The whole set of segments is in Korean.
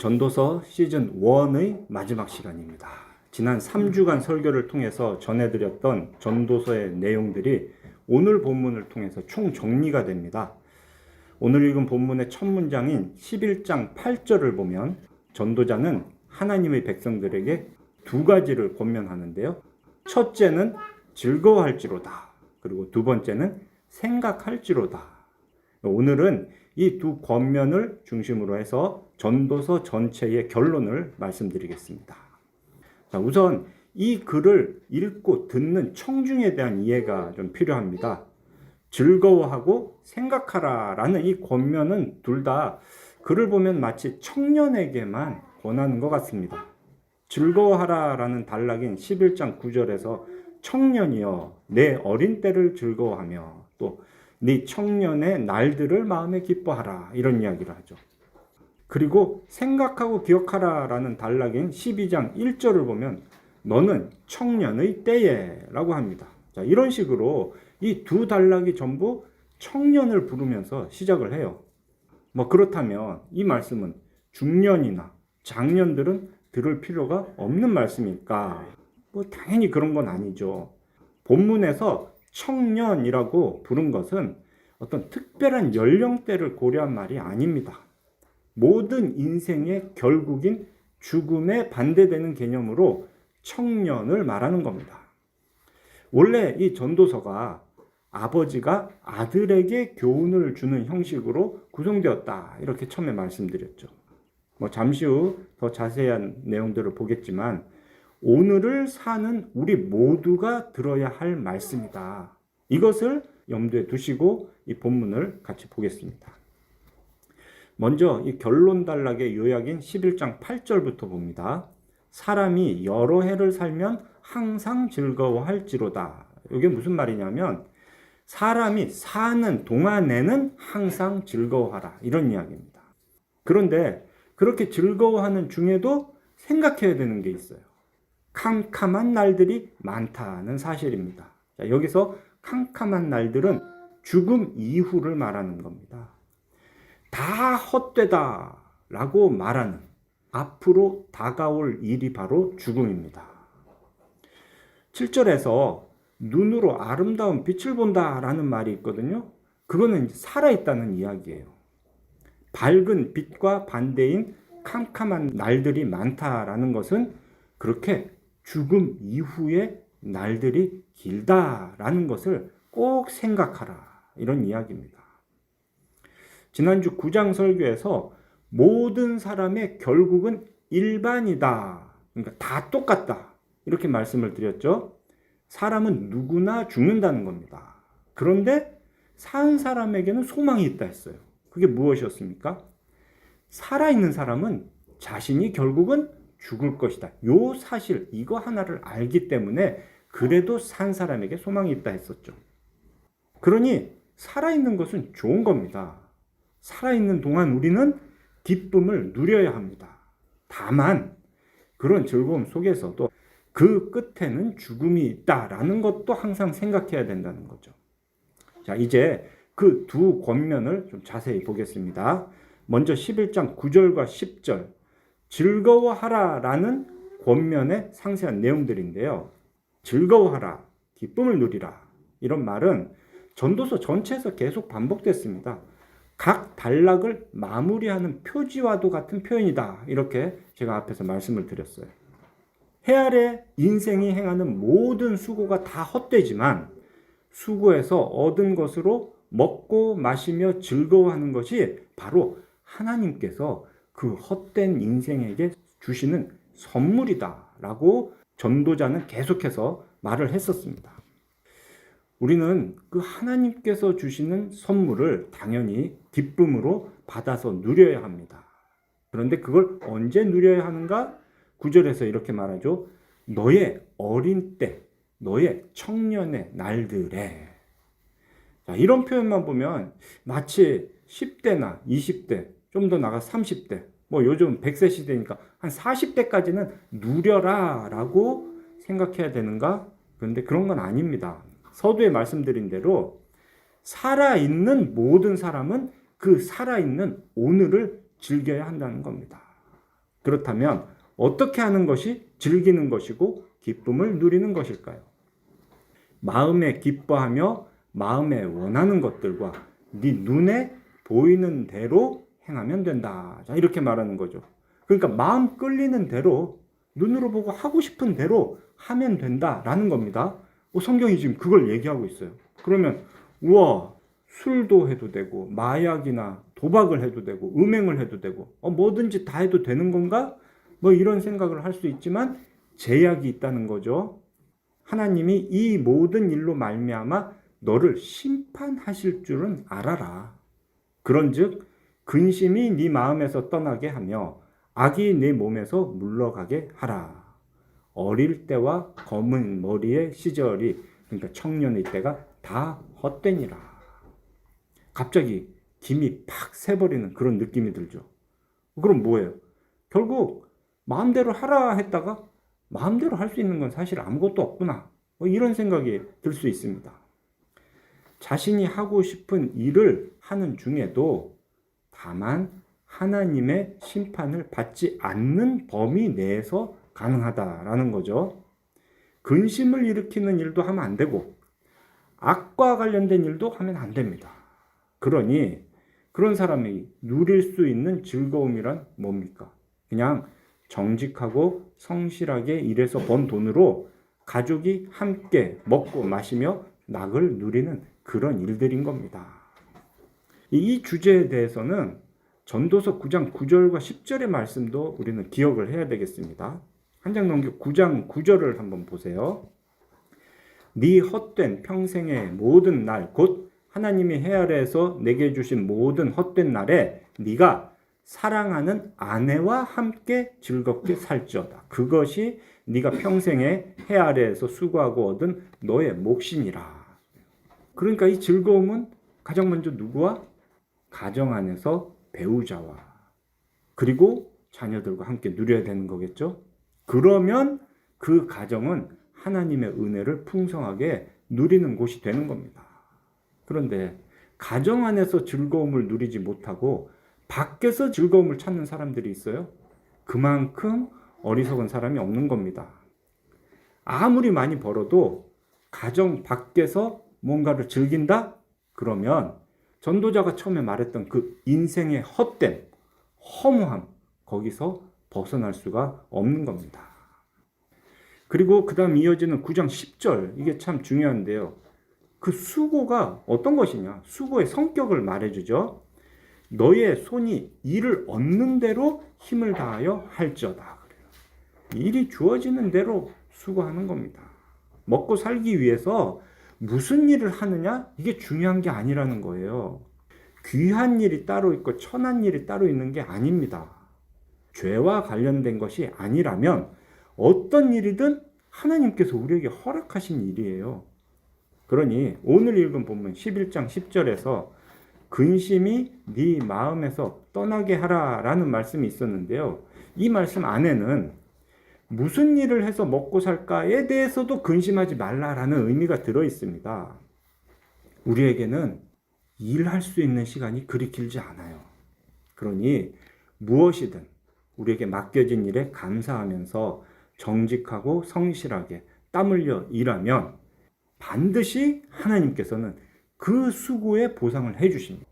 전도서 시즌 1의 마지막 시간입니다. 지난 3주간 설교를 통해서 전해드렸던 전도서의 내용들이 오늘 본문을 통해서 총정리가 됩니다. 오늘 읽은 본문의 첫 문장인 11장 8절을 보면 전도자는 하나님의 백성들에게 두 가지를 권면하는데요. 첫째는 즐거워할지로다. 그리고 두 번째는 생각할지로다. 오늘은 이 두 권면을 중심으로 해서 전도서 전체의 결론을 말씀드리겠습니다. 자, 우선 이 글을 읽고 듣는 청중에 대한 이해가 좀 필요합니다. 즐거워하고 생각하라 라는 이 권면은 둘 다 글을 보면 마치 청년에게만 권하는 것 같습니다. 즐거워하라 라는 단락인 11장 9절에서 청년이여 내 어린 때를 즐거워하며 또 네 청년의 날들을 마음에 기뻐하라 이런 이야기를 하죠. 그리고 생각하고 기억하라 라는 단락인 12장 1절을 보면 너는 청년의 때에 라고 합니다. 자, 이런 식으로 이 두 단락이 전부 청년을 부르면서 시작을 해요. 그렇다면 이 말씀은 중년이나 장년들은 들을 필요가 없는 말씀일까? 당연히 그런 건 아니죠. 본문에서 청년이라고 부른 것은 어떤 특별한 연령대를 고려한 말이 아닙니다. 모든 인생의 결국인 죽음에 반대되는 개념으로 청년을 말하는 겁니다. 원래 이 전도서가 아버지가 아들에게 교훈을 주는 형식으로 구성되었다. 이렇게 처음에 말씀드렸죠. 잠시 후 더 자세한 내용들을 보겠지만 오늘을 사는 우리 모두가 들어야 할 말씀이다. 이것을 염두에 두시고 이 본문을 같이 보겠습니다. 먼저 이 결론 단락의 요약인 11장 8절부터 봅니다. 사람이 여러 해를 살면 항상 즐거워할지로다. 이게 무슨 말이냐면 사람이 사는 동안에는 항상 즐거워하라. 이런 이야기입니다. 그런데 그렇게 즐거워하는 중에도 생각해야 되는 게 있어요. 캄캄한 날들이 많다는 사실입니다. 자, 여기서 캄캄한 날들은 죽음 이후를 말하는 겁니다. 다 헛되다 라고 말하는 앞으로 다가올 일이 바로 죽음입니다. 7절에서 눈으로 아름다운 빛을 본다 라는 말이 있거든요. 그거는 살아있다는 이야기예요. 밝은 빛과 반대인 캄캄한 날들이 많다라는 것은 그렇게 죽음 이후의 날들이 길다라는 것을 꼭 생각하라 이런 이야기입니다. 지난주 9장 설교에서 모든 사람의 결국은 일반이다. 그러니까 다 똑같다. 이렇게 말씀을 드렸죠. 사람은 누구나 죽는다는 겁니다. 그런데 산 사람에게는 소망이 있다 했어요. 그게 무엇이었습니까? 살아있는 사람은 자신이 결국은 죽을 것이다. 요 사실, 이거 하나를 알기 때문에 그래도 산 사람에게 소망이 있다 했었죠. 그러니 살아있는 것은 좋은 겁니다. 살아있는 동안 우리는 기쁨을 누려야 합니다. 다만 그런 즐거움 속에서도 그 끝에는 죽음이 있다라는 것도 항상 생각해야 된다는 거죠. 자, 이제 그 두 권면을 좀 자세히 보겠습니다. 먼저 11장 9절과 10절 즐거워하라라는 권면의 상세한 내용들인데요. 즐거워하라, 기쁨을 누리라 이런 말은 전도서 전체에서 계속 반복됐습니다. 각 단락을 마무리하는 표지와도 같은 표현이다. 이렇게 제가 앞에서 말씀을 드렸어요. 해 아래 인생이 행하는 모든 수고가 다 헛되지만 수고해서 얻은 것으로 먹고 마시며 즐거워하는 것이 바로 하나님께서 그 헛된 인생에게 주시는 선물이다라고 전도자는 계속해서 말을 했었습니다. 우리는 그 하나님께서 주시는 선물을 당연히 기쁨으로 받아서 누려야 합니다. 그런데 그걸 언제 누려야 하는가? 9절에서 이렇게 말하죠. 너의 어린 때, 너의 청년의 날들에. 자, 이런 표현만 보면 마치 10대나 20대, 좀 더 나가 30대, 요즘 100세 시대니까 한 40대까지는 누려라 라고 생각해야 되는가? 그런데 그런 건 아닙니다. 서두에 말씀드린 대로 살아있는 모든 사람은 그 살아있는 오늘을 즐겨야 한다는 겁니다. 그렇다면 어떻게 하는 것이 즐기는 것이고 기쁨을 누리는 것일까요? 마음에 기뻐하며 마음에 원하는 것들과 네 눈에 보이는 대로 행하면 된다. 자, 이렇게 말하는 거죠. 그러니까 마음 끌리는 대로 눈으로 보고 하고 싶은 대로 하면 된다라는 겁니다. 성경이 지금 그걸 얘기하고 있어요. 그러면 우와, 술도 해도 되고 마약이나 도박을 해도 되고 음행을 해도 되고 뭐든지 다 해도 되는 건가? 뭐 이런 생각을 할 수 있지만 제약이 있다는 거죠. 하나님이 이 모든 일로 말미암아 너를 심판하실 줄은 알아라. 그런즉 근심이 네 마음에서 떠나게 하며 악이 네 몸에서 물러가게 하라. 어릴 때와 검은 머리의 시절이, 그러니까 청년의 때가 다 헛되니라. 갑자기 김이 팍 새버리는 그런 느낌이 들죠. 그럼 뭐예요? 결국 마음대로 하라 했다가 마음대로 할 수 있는 건 사실 아무것도 없구나. 이런 생각이 들 수 있습니다. 자신이 하고 싶은 일을 하는 중에도 다만 하나님의 심판을 받지 않는 범위 내에서 가능하다라는 거죠. 근심을 일으키는 일도 하면 안 되고 악과 관련된 일도 하면 안 됩니다. 그러니 그런 사람이 누릴 수 있는 즐거움이란 뭡니까? 그냥 정직하고 성실하게 일해서 번 돈으로 가족이 함께 먹고 마시며 낙을 누리는 그런 일들인 겁니다. 이 주제에 대해서는 전도서 9장 9절과 10절의 말씀도 우리는 기억을 해야 되겠습니다. 한 장 넘겨 9장 9절을 한번 보세요. 네 헛된 평생의 모든 날, 곧 하나님이 해 아래에서 내게 주신 모든 헛된 날에 네가 사랑하는 아내와 함께 즐겁게 살지어다. 그것이 네가 평생에 해 아래에서 수고하고 얻은 너의 몫이니라. 그러니까 이 즐거움은 가장 먼저 누구와? 가정 안에서 배우자와 그리고 자녀들과 함께 누려야 되는 거겠죠. 그러면 그 가정은 하나님의 은혜를 풍성하게 누리는 곳이 되는 겁니다. 그런데 가정 안에서 즐거움을 누리지 못하고 밖에서 즐거움을 찾는 사람들이 있어요. 그만큼 어리석은 사람이 없는 겁니다. 아무리 많이 벌어도 가정 밖에서 뭔가를 즐긴다? 그러면 전도자가 처음에 말했던 그 인생의 헛됨, 허무함, 거기서 벗어날 수가 없는 겁니다. 그리고 그 다음 이어지는 9장 10절, 이게 참 중요한데요. 그 수고가 어떤 것이냐? 수고의 성격을 말해주죠. 너의 손이 일을 얻는 대로 힘을 다하여 할지어다. 그래요. 일이 주어지는 대로 수고하는 겁니다. 먹고 살기 위해서 무슨 일을 하느냐? 이게 중요한 게 아니라는 거예요. 귀한 일이 따로 있고 천한 일이 따로 있는 게 아닙니다. 죄와 관련된 것이 아니라면 어떤 일이든 하나님께서 우리에게 허락하신 일이에요. 그러니 오늘 읽은 본문 11장 10절에서 근심이 네 마음에서 떠나게 하라라는 말씀이 있었는데요. 이 말씀 안에는 무슨 일을 해서 먹고 살까에 대해서도 근심하지 말라라는 의미가 들어 있습니다. 우리에게는 일할 수 있는 시간이 그리 길지 않아요. 그러니 무엇이든 우리에게 맡겨진 일에 감사하면서 정직하고 성실하게 땀 흘려 일하면 반드시 하나님께서는 그 수고의 보상을 해주십니다.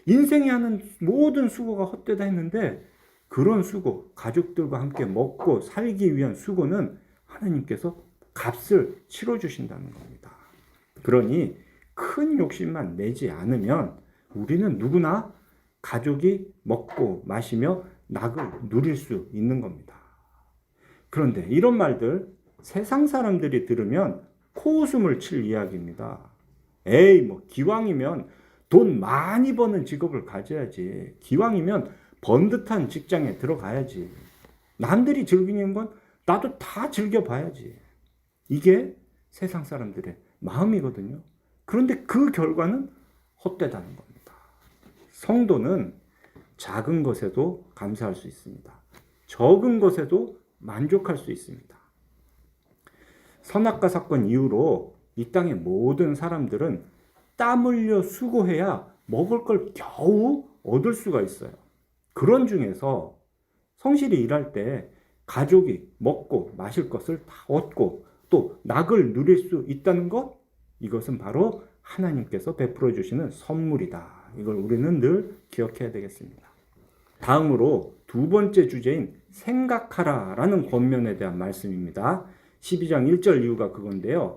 인생에 하는 모든 수고가 헛되다 했는데 그런 수고, 가족들과 함께 먹고 살기 위한 수고는 하나님께서 값을 치러주신다는 겁니다. 그러니 큰 욕심만 내지 않으면 우리는 누구나 가족이 먹고 마시며 낙을 누릴 수 있는 겁니다. 그런데 이런 말들 세상 사람들이 들으면 코웃음을 칠 이야기입니다. 에이, 뭐 기왕이면 돈 많이 버는 직업을 가져야지. 기왕이면 번듯한 직장에 들어가야지. 남들이 즐기는 건 나도 다 즐겨봐야지. 이게 세상 사람들의 마음이거든요. 그런데 그 결과는 헛되다는 겁니다. 성도는 작은 것에도 감사할 수 있습니다. 적은 것에도 만족할 수 있습니다. 선악과 사건 이후로 이 땅의 모든 사람들은 땀 흘려 수고해야 먹을 걸 겨우 얻을 수가 있어요. 그런 중에서 성실히 일할 때 가족이 먹고 마실 것을 다 얻고 또 낙을 누릴 수 있다는 것, 이것은 바로 하나님께서 베풀어 주시는 선물이다. 이걸 우리는 늘 기억해야 되겠습니다. 다음으로 두 번째 주제인 생각하라 라는 권면에 대한 말씀입니다. 12장 1절 이유가 그건데요.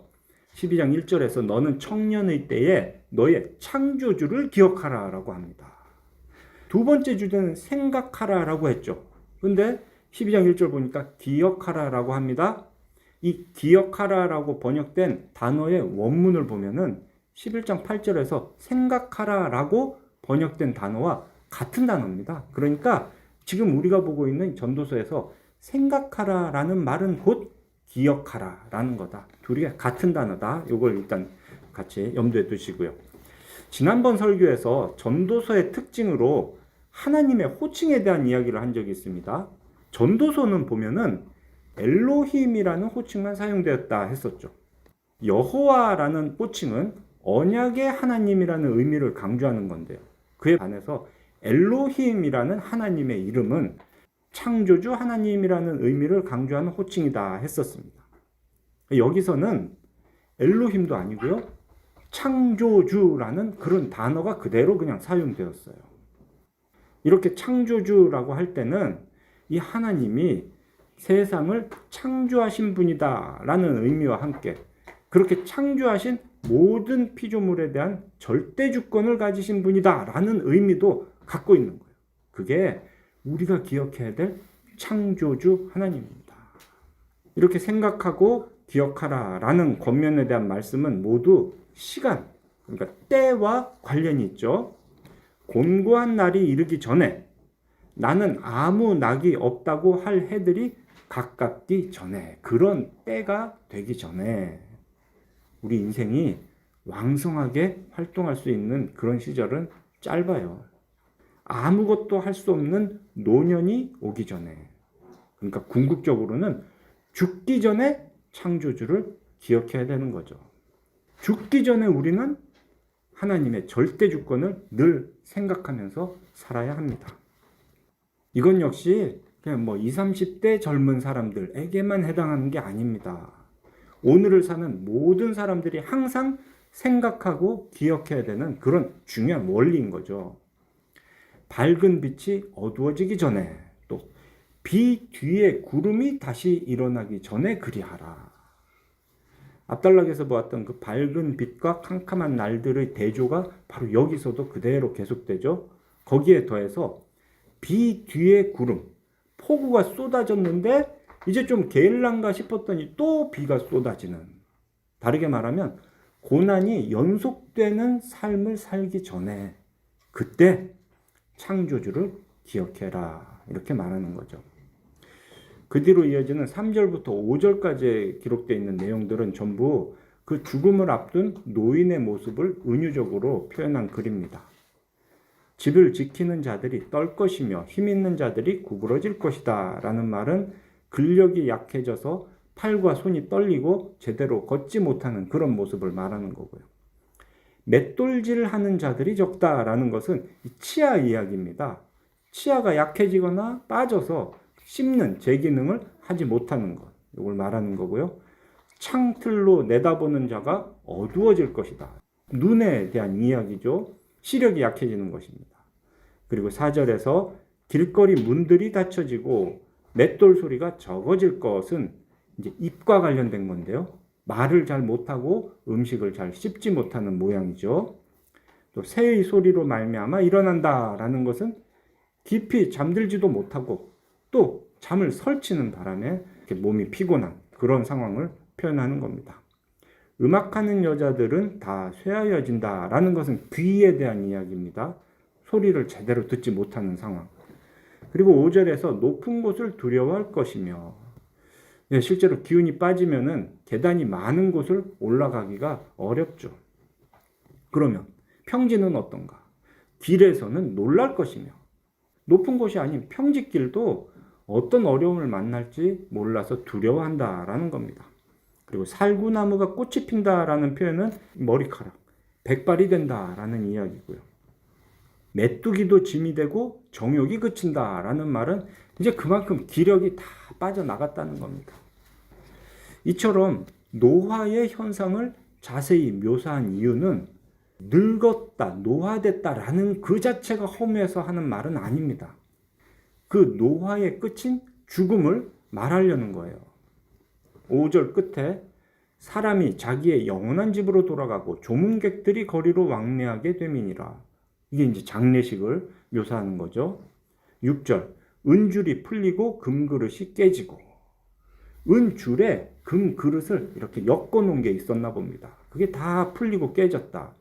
12장 1절에서 너는 청년의 때에 너의 창조주를 기억하라 라고 합니다. 두 번째 주제는 생각하라 라고 했죠. 근데 12장 1절 보니까 기억하라 라고 합니다. 이 기억하라 라고 번역된 단어의 원문을 보면은 11장 8절에서 생각하라 라고 번역된 단어와 같은 단어입니다. 그러니까 지금 우리가 보고 있는 전도서에서 생각하라 라는 말은 곧 기억하라 라는 거다. 둘이 같은 단어다. 이걸 일단 같이 염두에 두시고요. 지난번 설교에서 전도서의 특징으로 하나님의 호칭에 대한 이야기를 한 적이 있습니다. 전도서는 보면은 엘로힘이라는 호칭만 사용되었다 했었죠. 여호와라는 호칭은 언약의 하나님이라는 의미를 강조하는 건데요. 그에 반해서 엘로힘이라는 하나님의 이름은 창조주 하나님이라는 의미를 강조하는 호칭이다 했었습니다. 여기서는 엘로힘도 아니고요. 창조주라는 그런 단어가 그대로 그냥 사용되었어요. 이렇게 창조주라고 할 때는 이 하나님이 세상을 창조하신 분이다 라는 의미와 함께 그렇게 창조하신 모든 피조물에 대한 절대 주권을 가지신 분이다 라는 의미도 갖고 있는 거예요. 그게 우리가 기억해야 될 창조주 하나님입니다. 이렇게 생각하고 기억하라 라는 권면에 대한 말씀은 모두 시간, 그러니까 때와 관련이 있죠. 곤고한 날이 이르기 전에 나는 아무 낙이 없다고 할 해들이 가깝기 전에, 그런 때가 되기 전에 우리 인생이 왕성하게 활동할 수 있는 그런 시절은 짧아요. 아무것도 할 수 없는 노년이 오기 전에, 그러니까 궁극적으로는 죽기 전에 창조주를 기억해야 되는 거죠. 죽기 전에 우리는 하나님의 절대 주권을 늘 생각하면서 살아야 합니다. 이건 역시 그냥 20, 30대 젊은 사람들에게만 해당하는 게 아닙니다. 오늘을 사는 모든 사람들이 항상 생각하고 기억해야 되는 그런 중요한 원리인 거죠. 밝은 빛이 어두워지기 전에, 또 비 뒤에 구름이 다시 일어나기 전에 그리하라. 앞단락에서 보았던 그 밝은 빛과 캄캄한 날들의 대조가 바로 여기서도 그대로 계속되죠. 거기에 더해서 비 뒤에 구름, 폭우가 쏟아졌는데 이제 좀 게을란가 싶었더니 또 비가 쏟아지는, 다르게 말하면 고난이 연속되는 삶을 살기 전에 그때 창조주를 기억해라, 이렇게 말하는 거죠. 그 뒤로 이어지는 3절부터 5절까지 기록되어 있는 내용들은 전부 그 죽음을 앞둔 노인의 모습을 은유적으로 표현한 글입니다. 집을 지키는 자들이 떨 것이며 힘 있는 자들이 구부러질 것이다 라는 말은 근력이 약해져서 팔과 손이 떨리고 제대로 걷지 못하는 그런 모습을 말하는 거고요. 맷돌질하는 자들이 적다라는 것은 치아 이야기입니다. 치아가 약해지거나 빠져서 씹는 제 기능을 하지 못하는 것, 이걸 말하는 거고요. 창틀로 내다보는 자가 어두워질 것이다. 눈에 대한 이야기죠. 시력이 약해지는 것입니다. 그리고 4절에서 길거리 문들이 닫혀지고 맷돌 소리가 적어질 것은 이제 입과 관련된 건데요. 말을 잘 못하고 음식을 잘 씹지 못하는 모양이죠. 또 새의 소리로 말미암아 일어난다라는 것은 깊이 잠들지도 못하고 또 잠을 설치는 바람에 이렇게 몸이 피곤한 그런 상황을 표현하는 겁니다. 음악하는 여자들은 다 쇠하여진다라는 것은 귀에 대한 이야기입니다. 소리를 제대로 듣지 못하는 상황. 그리고 5절에서 높은 곳을 두려워할 것이며, 실제로 기운이 빠지면은 계단이 많은 곳을 올라가기가 어렵죠. 그러면 평지는 어떤가? 길에서는 놀랄 것이며, 높은 곳이 아닌 평지길도 어떤 어려움을 만날지 몰라서 두려워한다라는 겁니다. 그리고 살구나무가 꽃이 핀다라는 표현은 머리카락, 백발이 된다라는 이야기고요. 메뚜기도 짐이 되고 정욕이 그친다라는 말은 이제 그만큼 기력이 다 빠져나갔다는 겁니다. 이처럼 노화의 현상을 자세히 묘사한 이유는 늙었다, 노화됐다라는 그 자체가 허무해서 하는 말은 아닙니다. 그 노화의 끝인 죽음을 말하려는 거예요. 5절 끝에 사람이 자기의 영원한 집으로 돌아가고 조문객들이 거리로 왕래하게 됨이니라. 이게 이제 장례식을 묘사하는 거죠. 6절 은줄이 풀리고 금그릇이 깨지고, 은줄에 금그릇을 이렇게 엮어 놓은 게 있었나 봅니다. 그게 다 풀리고 깨졌다.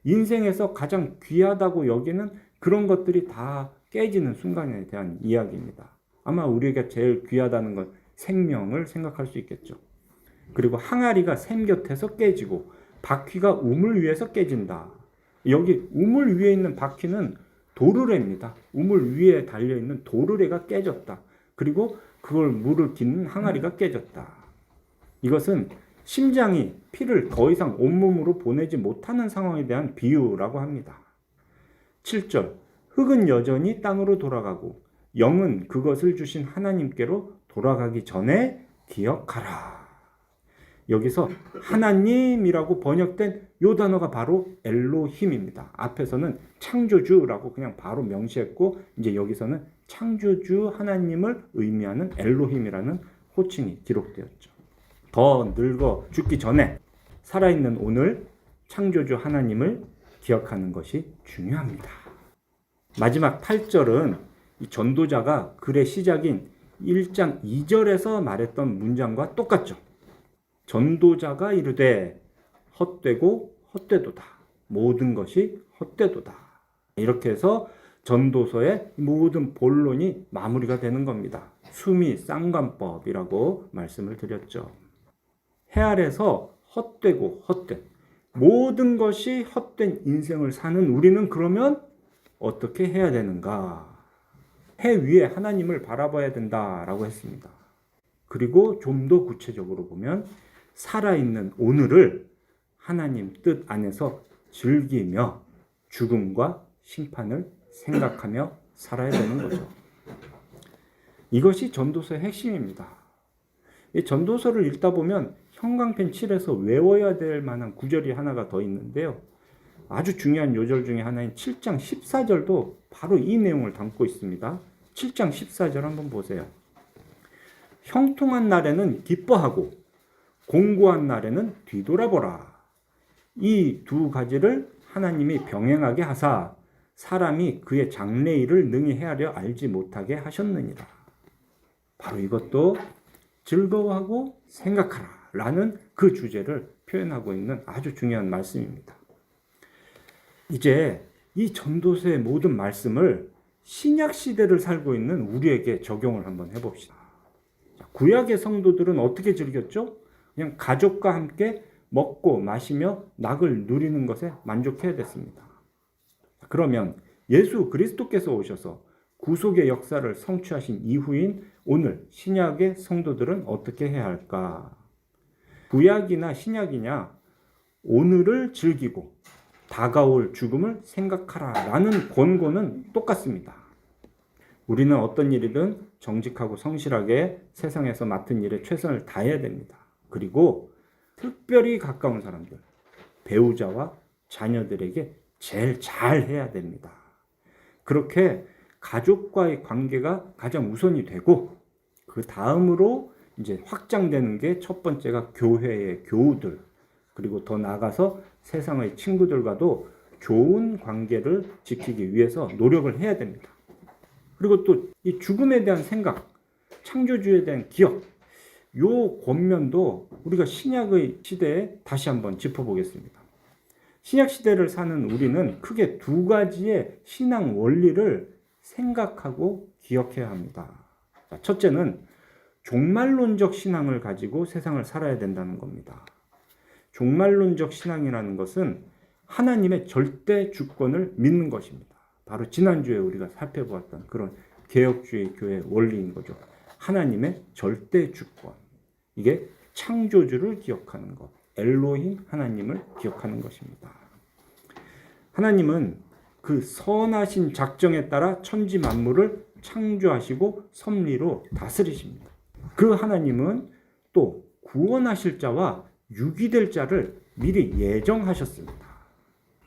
인생에서 가장 귀하다고 여기는 그런 것들이 다 깨지는 순간에 대한 이야기입니다. 아마 우리가 제일 귀하다는 건 생명을 생각할 수 있겠죠. 그리고 항아리가 샘 곁에서 깨지고 바퀴가 우물 위에서 깨진다. 여기 우물 위에 있는 바퀴는 도르래입니다. 우물 위에 달려있는 도르래가 깨졌다. 그리고 그걸 물을 깃는 항아리가 깨졌다. 이것은 심장이 피를 더 이상 온몸으로 보내지 못하는 상황에 대한 비유라고 합니다. 7절 흙은 여전히 땅으로 돌아가고 영은 그것을 주신 하나님께로 돌아가기 전에 기억하라. 여기서 하나님이라고 번역된 요 단어가 바로 엘로힘입니다. 앞에서는 창조주라고 그냥 바로 명시했고 이제 여기서는 창조주 하나님을 의미하는 엘로힘이라는 호칭이 기록되었죠. 더 늙어 죽기 전에 살아있는 오늘 창조주 하나님을 기억하는 것이 중요합니다. 마지막 8절은 이 전도자가 글의 시작인 1장 2절에서 말했던 문장과 똑같죠. 전도자가 이르되 헛되고 헛되도다. 모든 것이 헛되도다. 이렇게 해서 전도서의 모든 본론이 마무리가 되는 겁니다. 수미 쌍관법이라고 말씀을 드렸죠. 해 아래서 헛되고 헛된 모든 것이 헛된 인생을 사는 우리는 그러면 어떻게 해야 되는가? 해 위에 하나님을 바라봐야 된다라고 했습니다. 그리고 좀 더 구체적으로 보면 살아있는 오늘을 하나님 뜻 안에서 즐기며 죽음과 심판을 생각하며 살아야 되는 거죠. 이것이 전도서의 핵심입니다. 이 전도서를 읽다 보면 형광펜 칠해서 외워야 될 만한 구절이 하나가 더 있는데요. 아주 중요한 요절 중에 하나인 7장 14절도 바로 이 내용을 담고 있습니다. 7장 14절 한번 보세요. 형통한 날에는 기뻐하고 공고한 날에는 뒤돌아보라. 이 두 가지를 하나님이 병행하게 하사 사람이 그의 장래일을 능히 헤아려 알지 못하게 하셨느니라. 바로 이것도 즐거워하고 생각하라 라는 그 주제를 표현하고 있는 아주 중요한 말씀입니다. 이제 이 전도서의 모든 말씀을 신약 시대를 살고 있는 우리에게 적용을 한번 해봅시다. 구약의 성도들은 어떻게 즐겼죠? 그냥 가족과 함께 먹고 마시며 낙을 누리는 것에 만족해야 됐습니다. 그러면 예수 그리스도께서 오셔서 구속의 역사를 성취하신 이후인 오늘 신약의 성도들은 어떻게 해야 할까? 구약이나 신약이냐? 오늘을 즐기고 다가올 죽음을 생각하라라는 권고는 똑같습니다. 우리는 어떤 일이든 정직하고 성실하게 세상에서 맡은 일에 최선을 다해야 됩니다. 그리고 특별히 가까운 사람들, 배우자와 자녀들에게 제일 잘해야 됩니다. 그렇게 가족과의 관계가 가장 우선이 되고 그 다음으로 이제 확장되는 게 첫 번째가 교회의 교우들, 그리고 더 나아가서 세상의 친구들과도 좋은 관계를 지키기 위해서 노력을 해야 됩니다. 그리고 또 이 죽음에 대한 생각, 창조주에 대한 기억, 요 권면도 우리가 신약의 시대에 다시 한번 짚어보겠습니다. 신약 시대를 사는 우리는 크게 두 가지의 신앙 원리를 생각하고 기억해야 합니다. 첫째는 종말론적 신앙을 가지고 세상을 살아야 된다는 겁니다. 종말론적 신앙이라는 것은 하나님의 절대 주권을 믿는 것입니다. 바로 지난주에 우리가 살펴보았던 그런 개혁주의 교회의 원리인 거죠. 하나님의 절대 주권. 이게 창조주를 기억하는 것. 엘로힘 하나님을 기억하는 것입니다. 하나님은 그 선하신 작정에 따라 천지 만물을 창조하시고 섭리로 다스리십니다. 그 하나님은 또 구원하실 자와 유기될 자를 미리 예정하셨습니다.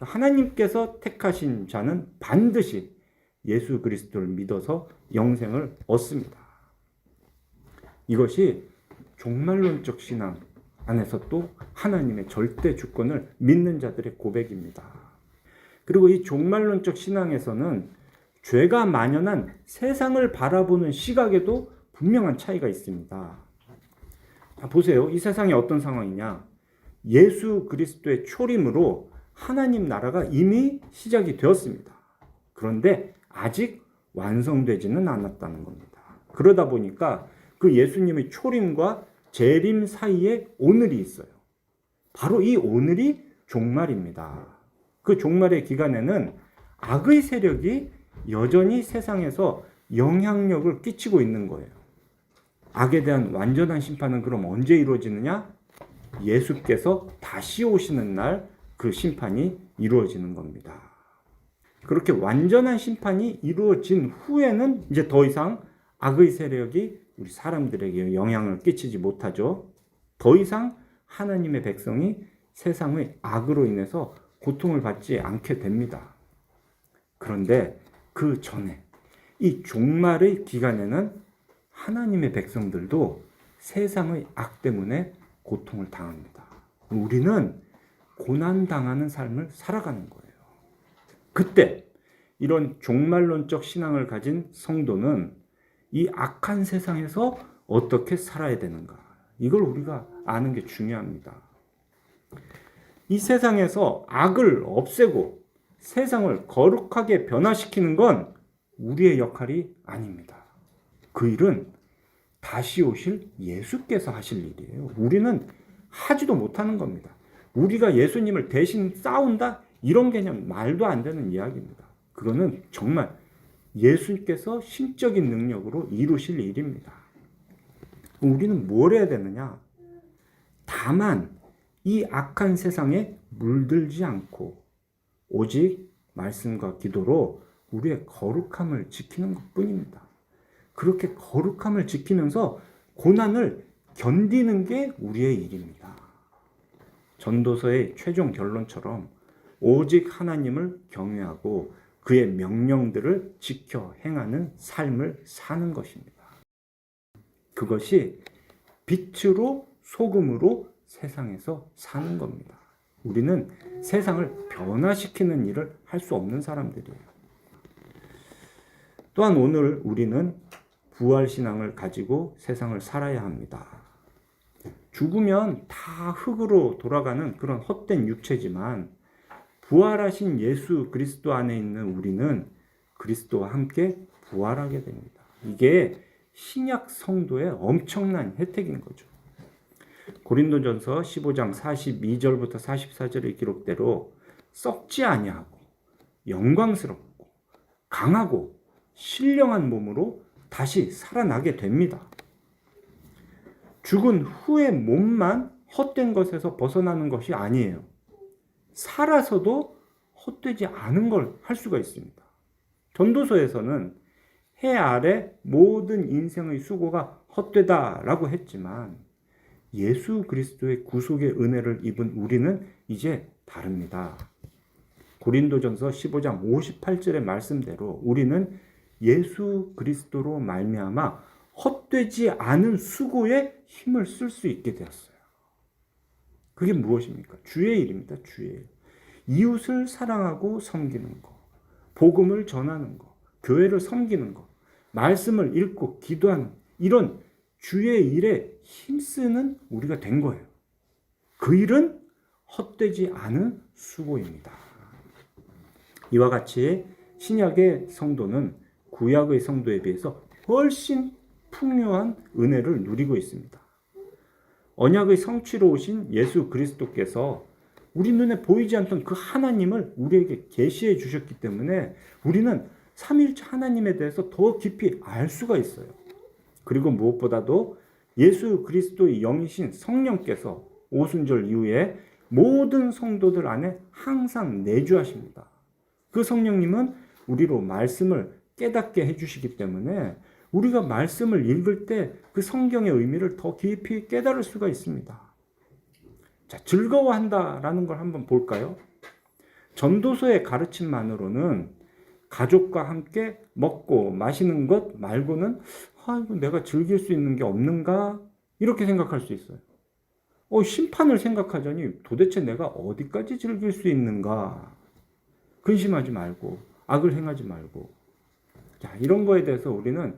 하나님께서 택하신 자는 반드시 예수 그리스도를 믿어서 영생을 얻습니다. 이것이 종말론적 신앙 안에서 또 하나님의 절대 주권을 믿는 자들의 고백입니다. 그리고 이 종말론적 신앙에서는 죄가 만연한 세상을 바라보는 시각에도 분명한 차이가 있습니다. 보세요. 이 세상이 어떤 상황이냐? 예수 그리스도의 초림으로 하나님 나라가 이미 시작이 되었습니다. 그런데 아직 완성되지는 않았다는 겁니다. 그러다 보니까 그 예수님의 초림과 재림 사이에 오늘이 있어요. 바로 이 오늘이 종말입니다. 그 종말의 기간에는 악의 세력이 여전히 세상에서 영향력을 끼치고 있는 거예요. 악에 대한 완전한 심판은 그럼 언제 이루어지느냐? 예수께서 다시 오시는 날 그 심판이 이루어지는 겁니다. 그렇게 완전한 심판이 이루어진 후에는 이제 더 이상 악의 세력이 우리 사람들에게 영향을 끼치지 못하죠. 더 이상 하나님의 백성이 세상의 악으로 인해서 고통을 받지 않게 됩니다. 그런데 그 전에 이 종말의 기간에는 하나님의 백성들도 세상의 악 때문에 고통을 당합니다. 우리는 고난당하는 삶을 살아가는 거예요. 그때 이런 종말론적 신앙을 가진 성도는 이 악한 세상에서 어떻게 살아야 되는가? 이걸 우리가 아는 게 중요합니다. 이 세상에서 악을 없애고 세상을 거룩하게 변화시키는 건 우리의 역할이 아닙니다. 그 일은 다시 오실 예수께서 하실 일이에요. 우리는 하지도 못하는 겁니다. 우리가 예수님을 대신 싸운다? 이런 개념 말도 안 되는 이야기입니다. 그거는 정말 예수님께서 신적인 능력으로 이루실 일입니다. 우리는 뭘 해야 되느냐? 다만 이 악한 세상에 물들지 않고 오직 말씀과 기도로 우리의 거룩함을 지키는 것뿐입니다. 그렇게 거룩함을 지키면서 고난을 견디는 게 우리의 일입니다. 전도서의 최종 결론처럼 오직 하나님을 경외하고 그의 명령들을 지켜 행하는 삶을 사는 것입니다. 그것이 빛으로 소금으로 세상에서 사는 겁니다. 우리는 세상을 변화시키는 일을 할 수 없는 사람들이에요. 또한 오늘 우리는 부활신앙을 가지고 세상을 살아야 합니다. 죽으면 다 흙으로 돌아가는 그런 헛된 육체지만 부활하신 예수 그리스도 안에 있는 우리는 그리스도와 함께 부활하게 됩니다. 이게 신약 성도의 엄청난 혜택인 거죠. 고린도전서 15장 42절부터 44절의 기록대로 썩지 아니하고 영광스럽고 강하고 신령한 몸으로 다시 살아나게 됩니다. 죽은 후의 몸만 헛된 것에서 벗어나는 것이 아니에요. 살아서도 헛되지 않은 걸 할 수가 있습니다. 전도서에서는 해 아래 모든 인생의 수고가 헛되다라고 했지만 예수 그리스도의 구속의 은혜를 입은 우리는 이제 다릅니다. 고린도전서 15장 58절의 말씀대로 우리는 예수 그리스도로 말미암아 헛되지 않은 수고에 힘을 쓸 수 있게 되었어요. 그게 무엇입니까? 주의 일입니다. 주의 일. 이웃을 사랑하고 섬기는 것, 복음을 전하는 것, 교회를 섬기는 것, 말씀을 읽고 기도하는 이런 주의 일에 힘쓰는 우리가 된 거예요. 그 일은 헛되지 않은 수고입니다. 이와 같이 신약의 성도는 구약의 성도에 비해서 훨씬 풍요한 은혜를 누리고 있습니다. 언약의 성취로 오신 예수 그리스도께서 우리 눈에 보이지 않던 그 하나님을 우리에게 계시해 주셨기 때문에 우리는 삼위일체 하나님에 대해서 더 깊이 알 수가 있어요. 그리고 무엇보다도 예수 그리스도의 영이신 성령께서 오순절 이후에 모든 성도들 안에 항상 내주하십니다. 그 성령님은 우리로 말씀을 깨닫게 해주시기 때문에 우리가 말씀을 읽을 때 그 성경의 의미를 더 깊이 깨달을 수가 있습니다. 자, 즐거워한다라는 걸 한번 볼까요? 전도서의 가르침만으로는 가족과 함께 먹고 마시는 것 말고는 이거 내가 즐길 수 있는 게 없는가? 이렇게 생각할 수 있어요. 심판을 생각하자니 도대체 내가 어디까지 즐길 수 있는가? 근심하지 말고 악을 행하지 말고. 자, 이런 거에 대해서 우리는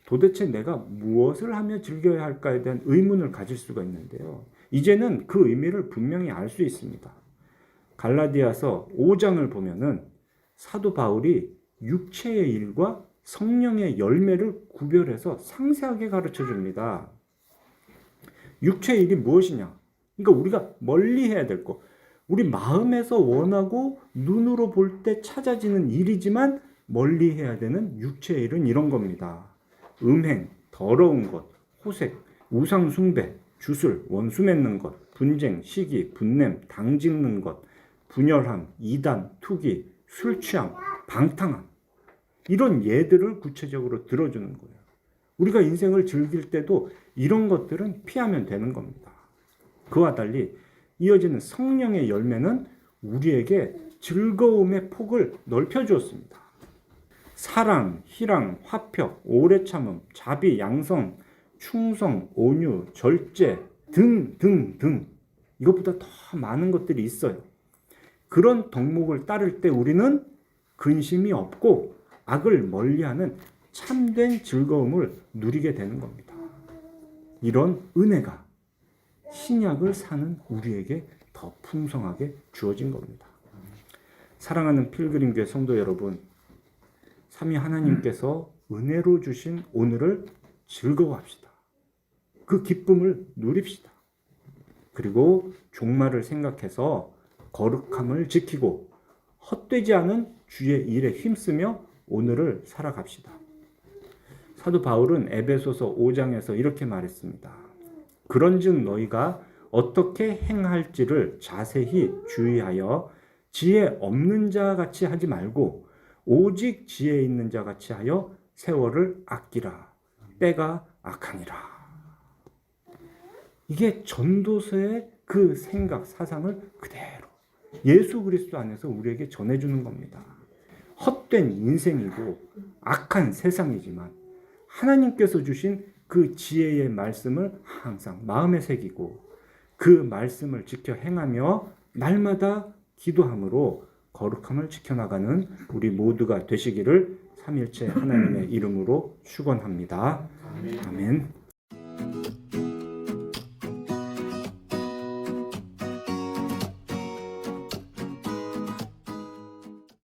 도대체 내가 무엇을 하며 즐겨야 할까에 대한 의문을 가질 수가 있는데요. 이제는 그 의미를 분명히 알 수 있습니다. 갈라디아서 5장을 보면은 사도 바울이 육체의 일과 성령의 열매를 구별해서 상세하게 가르쳐 줍니다. 육체의 일이 무엇이냐? 그러니까 우리가 멀리 해야 될 것. 우리 마음에서 원하고 눈으로 볼 때 찾아지는 일이지만 멀리 해야 되는 육체의 일은 이런 겁니다. 음행, 더러운 것, 호색, 우상 숭배, 주술, 원수 맺는 것, 분쟁, 시기, 분냄, 당짓는 것, 분열함, 이단, 투기, 술 취함, 방탕함. 이런 예들을 구체적으로 들어주는 거예요. 우리가 인생을 즐길 때도 이런 것들은 피하면 되는 겁니다. 그와 달리 이어지는 성령의 열매는 우리에게 즐거움의 폭을 넓혀주었습니다. 사랑, 희랑, 화평, 오래 참음, 자비, 양성, 충성, 온유, 절제 등 이것보다 더 많은 것들이 있어요. 그런 덕목을 따를 때 우리는 근심이 없고 악을 멀리하는 참된 즐거움을 누리게 되는 겁니다. 이런 은혜가 신약을 사는 우리에게 더 풍성하게 주어진 겁니다. 사랑하는 필그림교회 성도 여러분, 삼위 하나님께서 은혜로 주신 오늘을 즐거워합시다. 그 기쁨을 누립시다. 그리고 종말을 생각해서 거룩함을 지키고 헛되지 않은 주의 일에 힘쓰며 오늘을 살아갑시다. 사도 바울은 에베소서 5장에서 이렇게 말했습니다. 그런즉 너희가 어떻게 행할지를 자세히 주의하여 지혜 없는 자 같이 하지 말고 오직 지혜 있는 자 같이 하여 세월을 아끼라. 때가 악하니라. 이게 전도서의 그 생각, 사상을 그대로 예수 그리스도 안에서 우리에게 전해주는 겁니다. 헛된 인생이고 악한 세상이지만 하나님께서 주신 그 지혜의 말씀을 항상 마음에 새기고 그 말씀을 지켜 행하며 날마다 기도함으로 거룩함을 지켜나가는 우리 모두가 되시기를 삼일체 하나님의 이름으로 축원합니다. 아멘.